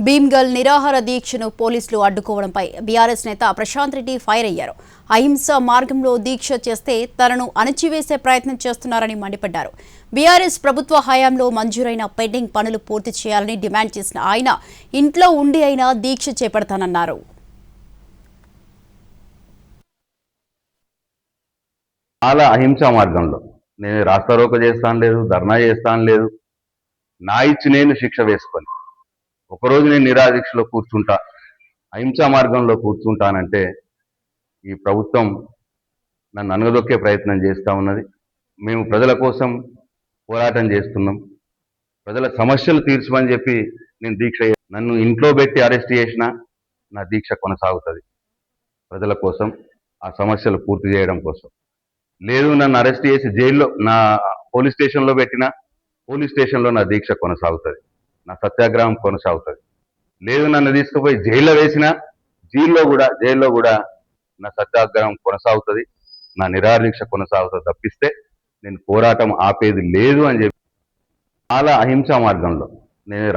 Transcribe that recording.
భీమ్గల్ నిరాహార దీక్షను పోలీసులు అడ్డుకోవడంపై బీఆర్ఎస్ నేత ప్రశాంత్ రెడ్డి ఫైర్ అయ్యారు. అహింస మార్గంలో దీక్ష చేస్తే తనను అణచివేసే ప్రయత్నం చేస్తున్నారని మండిపడ్డారు. బీఆర్ఎస్ ప్రభుత్వ హయాంలో మంజూరైన పెండింగ్ పనులు పూర్తి చేయాలని డిమాండ్ చేసిన ఆయన ఇంట్లో ఉండి అయినా దీక్ష చేపడతానన్నారు. చాలా అహింసా మార్గంలో నేను రాస్తారోక చేస్తాను లేదు, ధర్నా చేస్తాను లేదు, నా ఇచ్చి నేను శిక్ష వేసుకొని ఒకరోజు నేను నిరాదీక్షలో కూర్చుంటా, అహింసా మార్గంలో కూర్చుంటానంటే ఈ ప్రభుత్వం నన్ను అనగదొక్కే ప్రయత్నం చేస్తూ ఉన్నది. మేము ప్రజల కోసం పోరాటం చేస్తున్నాం, ప్రజల సమస్యలు తీర్చమని చెప్పి నేను దీక్ష, నన్ను ఇంట్లో పెట్టి అరెస్ట్ చేసినా నా దీక్ష కొనసాగుతుంది. ప్రజల కోసం, ఆ సమస్యలు పూర్తి చేయడం కోసం. లేదు నన్ను అరెస్ట్ చేసి జైల్లో నా పోలీస్ స్టేషన్లో పెట్టినా పోలీస్ స్టేషన్లో నా దీక్ష కొనసాగుతుంది, నా సత్యాగ్రహం కొనసాగుతుంది. లేదు నన్ను తీసుకుపోయి జైల్లో వేసినా జైల్లో కూడా నా సత్యాగ్రహం కొనసాగుతుంది, నా నిరాదీక్ష కొనసాగుతుంది తప్పిస్తే నేను పోరాటం ఆపేది లేదు అని చెప్పి చాలా అహింసా మార్గంలో నేను